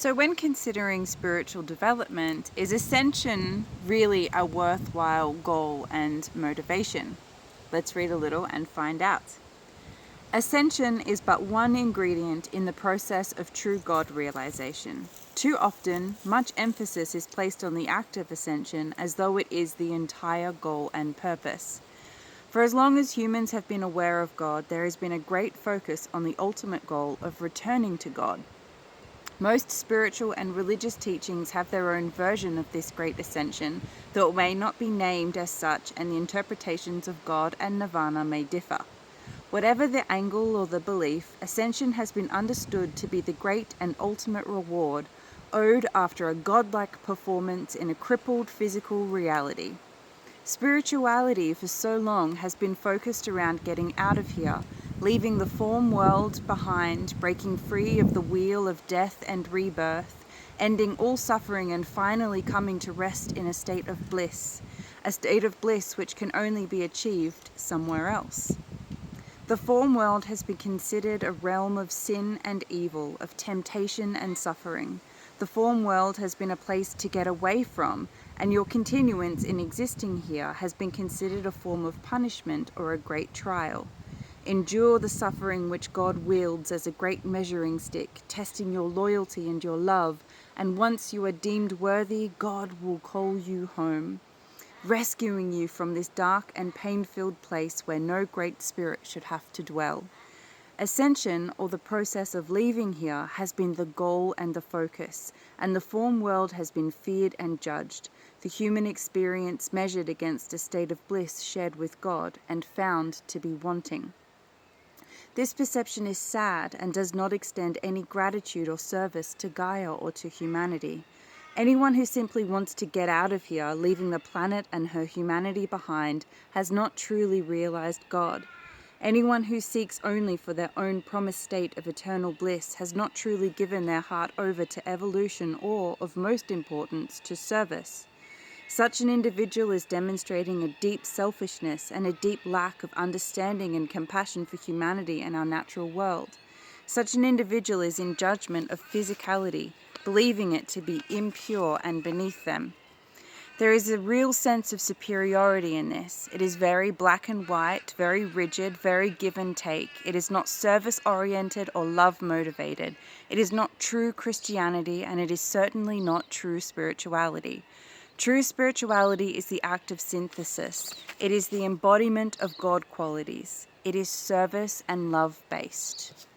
So when considering spiritual development, is ascension really a worthwhile goal and motivation? Let's read a little and find out. Ascension is but one ingredient in the process of true God realization. Too often, much emphasis is placed on the act of ascension as though it is the entire goal and purpose. For as long as humans have been aware of God, there has been a great focus on the ultimate goal of returning to God. Most spiritual and religious teachings have their own version of this great ascension, though it may not be named as such, and the interpretations of God and nirvana may differ. Whatever the angle or the belief, ascension has been understood to be the great and ultimate reward owed after a godlike performance in a crippled physical reality. Spirituality for so long has been focused around getting out of here, leaving the form world behind, breaking free of the wheel of death and rebirth, ending all suffering and finally coming to rest in a state of bliss which can only be achieved somewhere else. The form world has been considered a realm of sin and evil, of temptation and suffering. The form world has been a place to get away from, and your continuance in existing here has been considered a form of punishment or a great trial. Endure the suffering which God wields as a great measuring stick, testing your loyalty and your love, and once you are deemed worthy, God will call you home, rescuing you from this dark and pain-filled place where no great spirit should have to dwell. Ascension, or the process of leaving here, has been the goal and the focus, and the form world has been feared and judged, the human experience measured against a state of bliss shared with God and found to be wanting. This perception is sad and does not extend any gratitude or service to Gaia or to humanity. Anyone who simply wants to get out of here, leaving the planet and her humanity behind, has not truly realized God. Anyone who seeks only for their own promised state of eternal bliss has not truly given their heart over to evolution or, of most importance, to service. Such an individual is demonstrating a deep selfishness and a deep lack of understanding and compassion for humanity and our natural world. Such an individual is in judgment of physicality, believing it to be impure and beneath them. There is a real sense of superiority in this. It is very black and white, very rigid, very give and take. It is not service-oriented or love-motivated. It is not true Christianity, and it is certainly not true spirituality. True spirituality is the act of synthesis. It is the embodiment of God qualities. It is service and love-based.